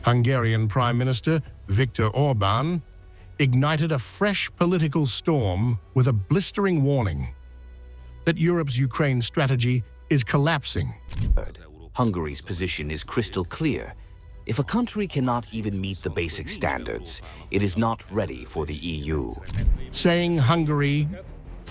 Hungarian Prime Minister Viktor Orban ignited a fresh political storm with a blistering warning that Europe's Ukraine strategy is collapsing. Hungary's position is crystal clear. If a country cannot even meet the basic standards, it is not ready for the EU. Saying Hungary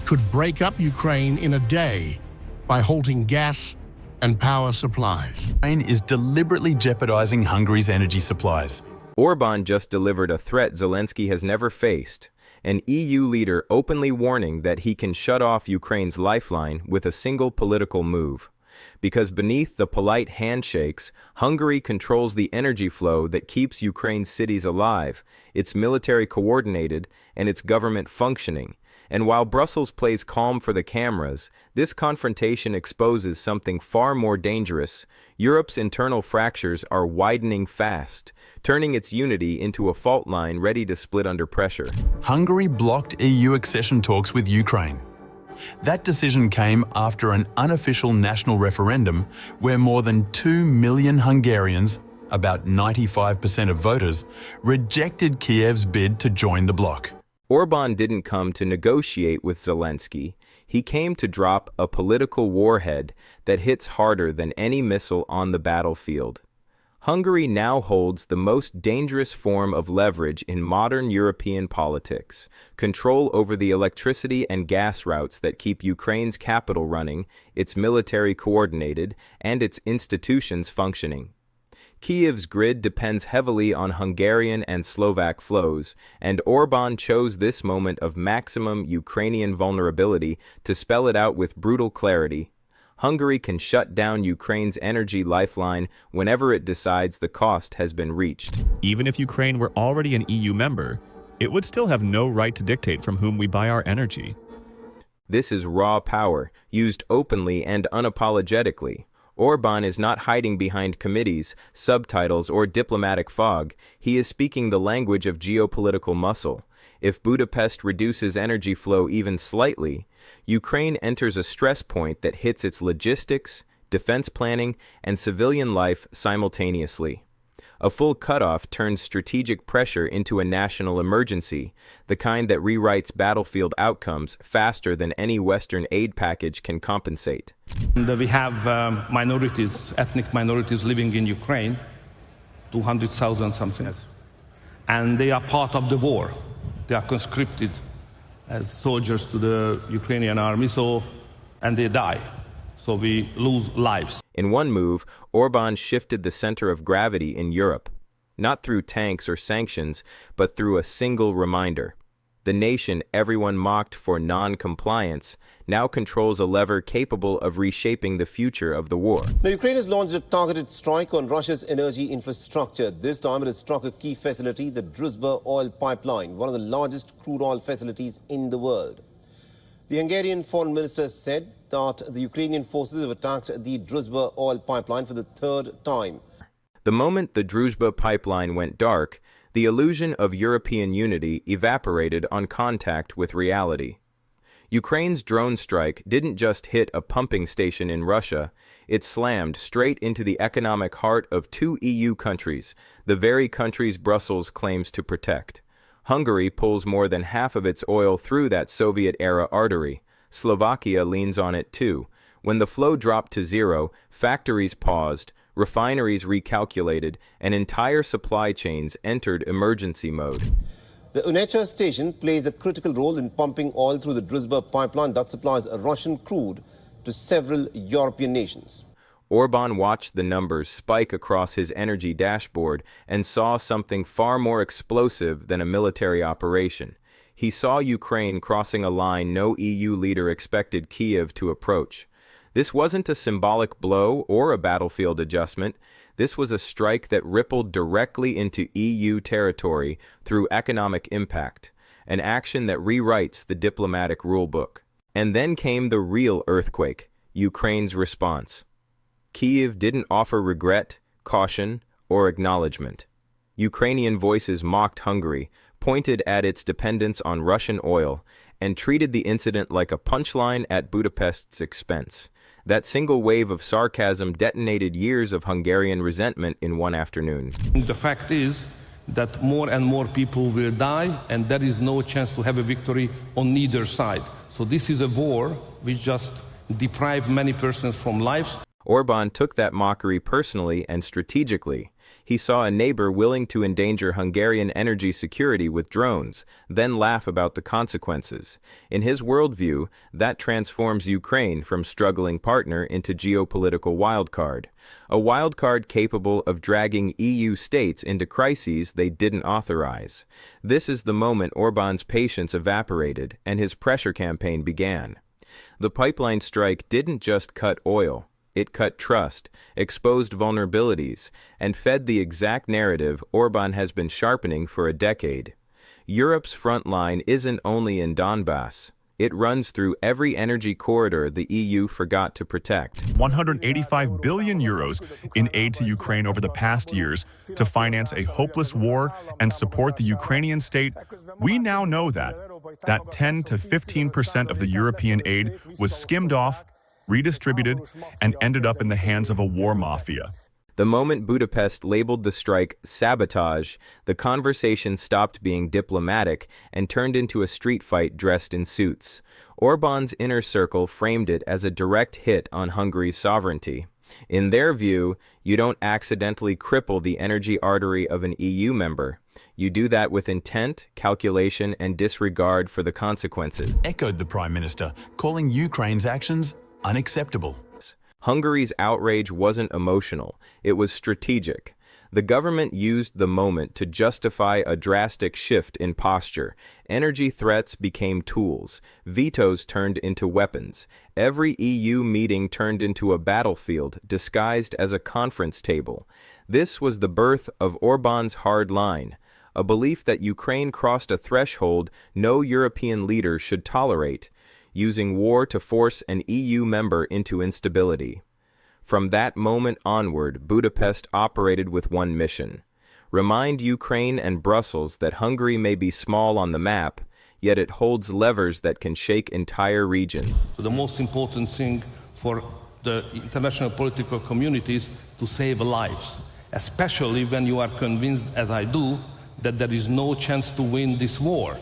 could break up Ukraine in a day by halting gas and power supplies. Ukraine is deliberately jeopardizing Hungary's energy supplies. Orban just delivered a threat Zelensky has never faced, an EU leader openly warning that he can shut off Ukraine's lifeline with a single political move. Because beneath the polite handshakes, Hungary controls the energy flow that keeps Ukraine's cities alive, its military coordinated, and its government functioning. And while Brussels plays calm for the cameras, this confrontation exposes something far more dangerous. Europe's internal fractures are widening fast, turning its unity into a fault line ready to split under pressure. Hungary blocked EU accession talks with Ukraine. That decision came after an unofficial national referendum where more than 2 million Hungarians, about 95% of voters, rejected Kiev's bid to join the bloc. Orban didn't come to negotiate with Zelensky. He came to drop a political warhead that hits harder than any missile on the battlefield. Hungary now holds the most dangerous form of leverage in modern European politics, control over the electricity and gas routes that keep Ukraine's capital running, its military coordinated, and its institutions functioning. Kiev's grid depends heavily on Hungarian and Slovak flows, and Orban chose this moment of maximum Ukrainian vulnerability to spell it out with brutal clarity. Hungary can shut down Ukraine's energy lifeline whenever it decides the cost has been reached. Even if Ukraine were already an EU member, it would still have no right to dictate from whom we buy our energy. This is raw power, used openly and unapologetically. Orban is not hiding behind committees, subtitles, or diplomatic fog. He is speaking the language of geopolitical muscle. If Budapest reduces energy flow even slightly, Ukraine enters a stress point that hits its logistics, defense planning, and civilian life simultaneously. A full cutoff turns strategic pressure into a national emergency, the kind that rewrites battlefield outcomes faster than any Western aid package can compensate. We have minorities, ethnic minorities living in Ukraine, 200,000 something, and they are part of the war. They are conscripted as soldiers to the Ukrainian army, and they die. So we lose lives. In one move, Orban shifted the center of gravity in Europe, not through tanks or sanctions, but through a single reminder. The nation everyone mocked for non-compliance now controls a lever capable of reshaping the future of the war. Now, Ukraine has launched a targeted strike on Russia's energy infrastructure. This time it has struck a key facility, the Druzhba oil pipeline, one of the largest crude oil facilities in the world. The Hungarian foreign minister said that the Ukrainian forces have attacked the Druzhba oil pipeline for the third time. The moment the Druzhba pipeline went dark, the illusion of European unity evaporated on contact with reality. Ukraine's drone strike didn't just hit a pumping station in Russia, it slammed straight into the economic heart of two EU countries, the very countries Brussels claims to protect. Hungary pulls more than half of its oil through that Soviet-era artery. Slovakia leans on it too. When the flow dropped to zero, factories paused, refineries recalculated, and entire supply chains entered emergency mode. The Unecha station plays a critical role in pumping oil through the Druzhba pipeline that supplies Russian crude to several European nations. Orban watched the numbers spike across his energy dashboard and saw something far more explosive than a military operation. He saw Ukraine crossing a line no EU leader expected Kiev to approach. This wasn't a symbolic blow or a battlefield adjustment. This was a strike that rippled directly into EU territory through economic impact, an action that rewrites the diplomatic rulebook. And then came the real earthquake, Ukraine's response. Kiev didn't offer regret, caution, or acknowledgement. Ukrainian voices mocked Hungary, pointed at its dependence on Russian oil, and treated the incident like a punchline at Budapest's expense. That single wave of sarcasm detonated years of Hungarian resentment in one afternoon. The fact is that more and more people will die, and there is no chance to have a victory on neither side. So this is a war which just deprives many persons from lives. Orban took that mockery personally and strategically. He saw a neighbor willing to endanger Hungarian energy security with drones, then laugh about the consequences. In his worldview, that transforms Ukraine from struggling partner into geopolitical wildcard. A wildcard capable of dragging EU states into crises they didn't authorize. This is the moment Orban's patience evaporated and his pressure campaign began. The pipeline strike didn't just cut oil. It cut trust, exposed vulnerabilities, and fed the exact narrative Orban has been sharpening for a decade. Europe's front line isn't only in Donbass. It runs through every energy corridor the EU forgot to protect. 185 billion euros in aid to Ukraine over the past years to finance a hopeless war and support the Ukrainian state. We now know that 10 to 15% of the European aid was skimmed off, redistributed, and ended up in the hands of a war mafia. The moment Budapest labeled the strike sabotage, the conversation stopped being diplomatic and turned into a street fight dressed in suits. Orban's inner circle framed it as a direct hit on Hungary's sovereignty. In their view, you don't accidentally cripple the energy artery of an EU member. You do that with intent, calculation, and disregard for the consequences. Echoed the Prime Minister, calling Ukraine's actions unacceptable. Hungary's outrage wasn't emotional, it was strategic. The government used the moment to justify a drastic shift in posture. Energy threats became tools. Vetoes turned into weapons. Every EU meeting turned into a battlefield disguised as a conference table. This was the birth of Orban's hard line, a belief that Ukraine crossed a threshold no European leader should tolerate, using war to force an EU member into instability. From that moment onward, Budapest operated with one mission: remind Ukraine and Brussels that Hungary may be small on the map, yet it holds levers that can shake entire regions. The most important thing for the international political community is to save lives, especially when you are convinced, as I do, that there is no chance to win this war.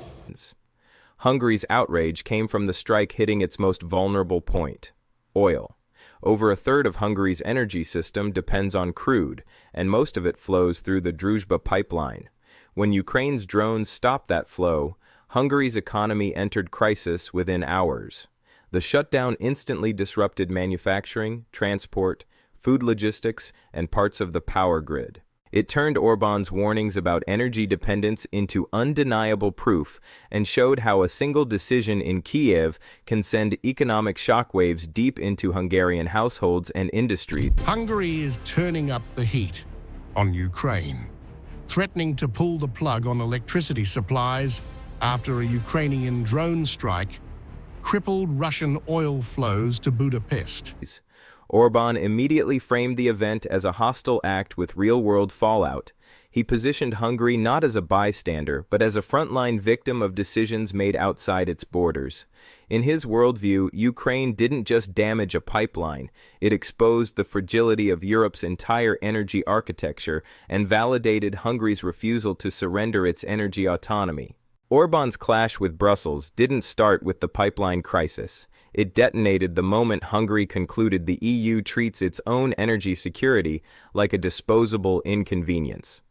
Hungary's outrage came from the strike hitting its most vulnerable point: oil. Over a third of Hungary's energy system depends on crude, and most of it flows through the Druzhba pipeline. When Ukraine's drones stopped that flow, Hungary's economy entered crisis within hours. The shutdown instantly disrupted manufacturing, transport, food logistics, and parts of the power grid. It turned Orban's warnings about energy dependence into undeniable proof and showed how a single decision in Kiev can send economic shockwaves deep into Hungarian households and industry. Hungary is turning up the heat on Ukraine, threatening to pull the plug on electricity supplies after a Ukrainian drone strike crippled Russian oil flows to Budapest. Orban immediately framed the event as a hostile act with real-world fallout. He positioned Hungary not as a bystander, but as a frontline victim of decisions made outside its borders. In his worldview, Ukraine didn't just damage a pipeline, it exposed the fragility of Europe's entire energy architecture and validated Hungary's refusal to surrender its energy autonomy. Orban's clash with Brussels didn't start with the pipeline crisis. It detonated the moment Hungary concluded the EU treats its own energy security like a disposable inconvenience.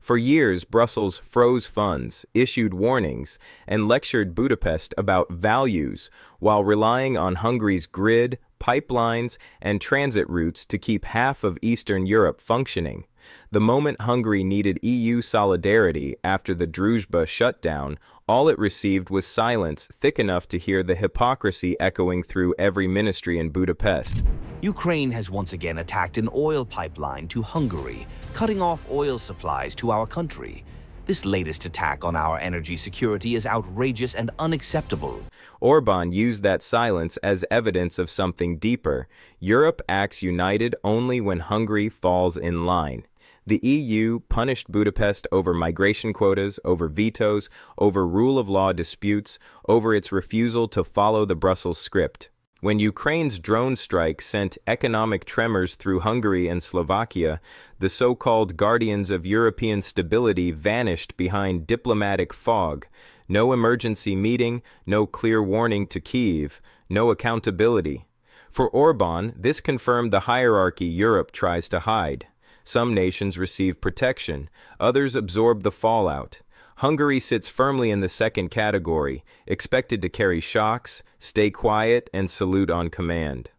For years, Brussels froze funds, issued warnings, and lectured Budapest about values while relying on Hungary's grid, pipelines, and transit routes to keep half of Eastern Europe functioning. The moment Hungary needed EU solidarity after the Druzhba shutdown, all it received was silence thick enough to hear the hypocrisy echoing through every ministry in Budapest. Ukraine has once again attacked an oil pipeline to Hungary, cutting off oil supplies to our country. This latest attack on our energy security is outrageous and unacceptable. Orban used that silence as evidence of something deeper. Europe acts united only when Hungary falls in line. The EU punished Budapest over migration quotas, over vetoes, over rule of law disputes, over its refusal to follow the Brussels script. When Ukraine's drone strike sent economic tremors through Hungary and Slovakia, the so-called guardians of European stability vanished behind diplomatic fog. No emergency meeting, no clear warning to Kyiv, no accountability. For Orban, this confirmed the hierarchy Europe tries to hide. Some nations receive protection, others absorb the fallout. Hungary sits firmly in the second category, expected to carry shocks, stay quiet, and salute on command.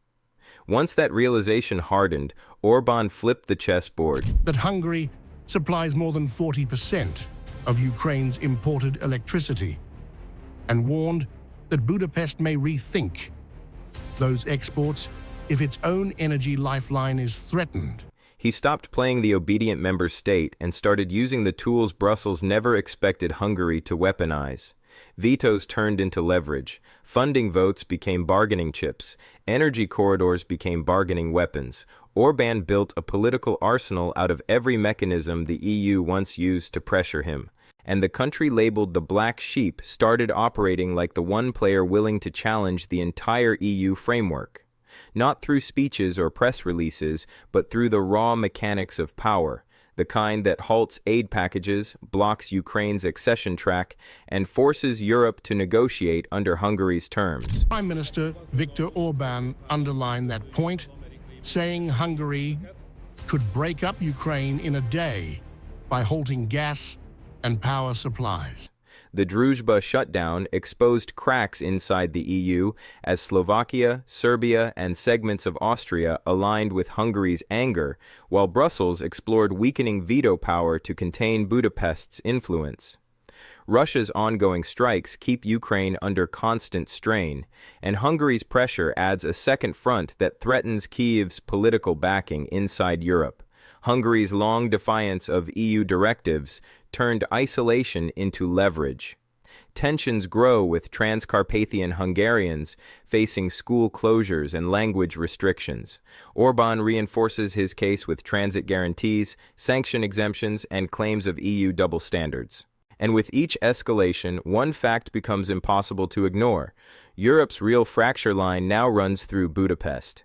Once that realization hardened, Orban flipped the chessboard. That Hungary supplies more than 40% of Ukraine's imported electricity, and warned that Budapest may rethink those exports if its own energy lifeline is threatened. He stopped playing the obedient member state and started using the tools Brussels never expected Hungary to weaponize. Vetoes turned into leverage, funding votes became bargaining chips, energy corridors became bargaining weapons. Orban built a political arsenal out of every mechanism the EU once used to pressure him, and the country labeled the Black Sheep started operating like the one player willing to challenge the entire EU framework. Not through speeches or press releases, but through the raw mechanics of power, the kind that halts aid packages, blocks Ukraine's accession track, and forces Europe to negotiate under Hungary's terms. Prime Minister Viktor Orbán underlined that point, saying Hungary could break up Ukraine in a day by halting gas and power supplies. The Druzhba shutdown exposed cracks inside the EU as Slovakia, Serbia, and segments of Austria aligned with Hungary's anger, while Brussels explored weakening veto power to contain Budapest's influence. Russia's ongoing strikes keep Ukraine under constant strain, and Hungary's pressure adds a second front that threatens Kyiv's political backing inside Europe. Hungary's long defiance of EU directives turned isolation into leverage. Tensions grow with Transcarpathian Hungarians facing school closures and language restrictions. Orban reinforces his case with transit guarantees, sanction exemptions, and claims of EU double standards. And with each escalation, one fact becomes impossible to ignore. Europe's real fracture line now runs through Budapest.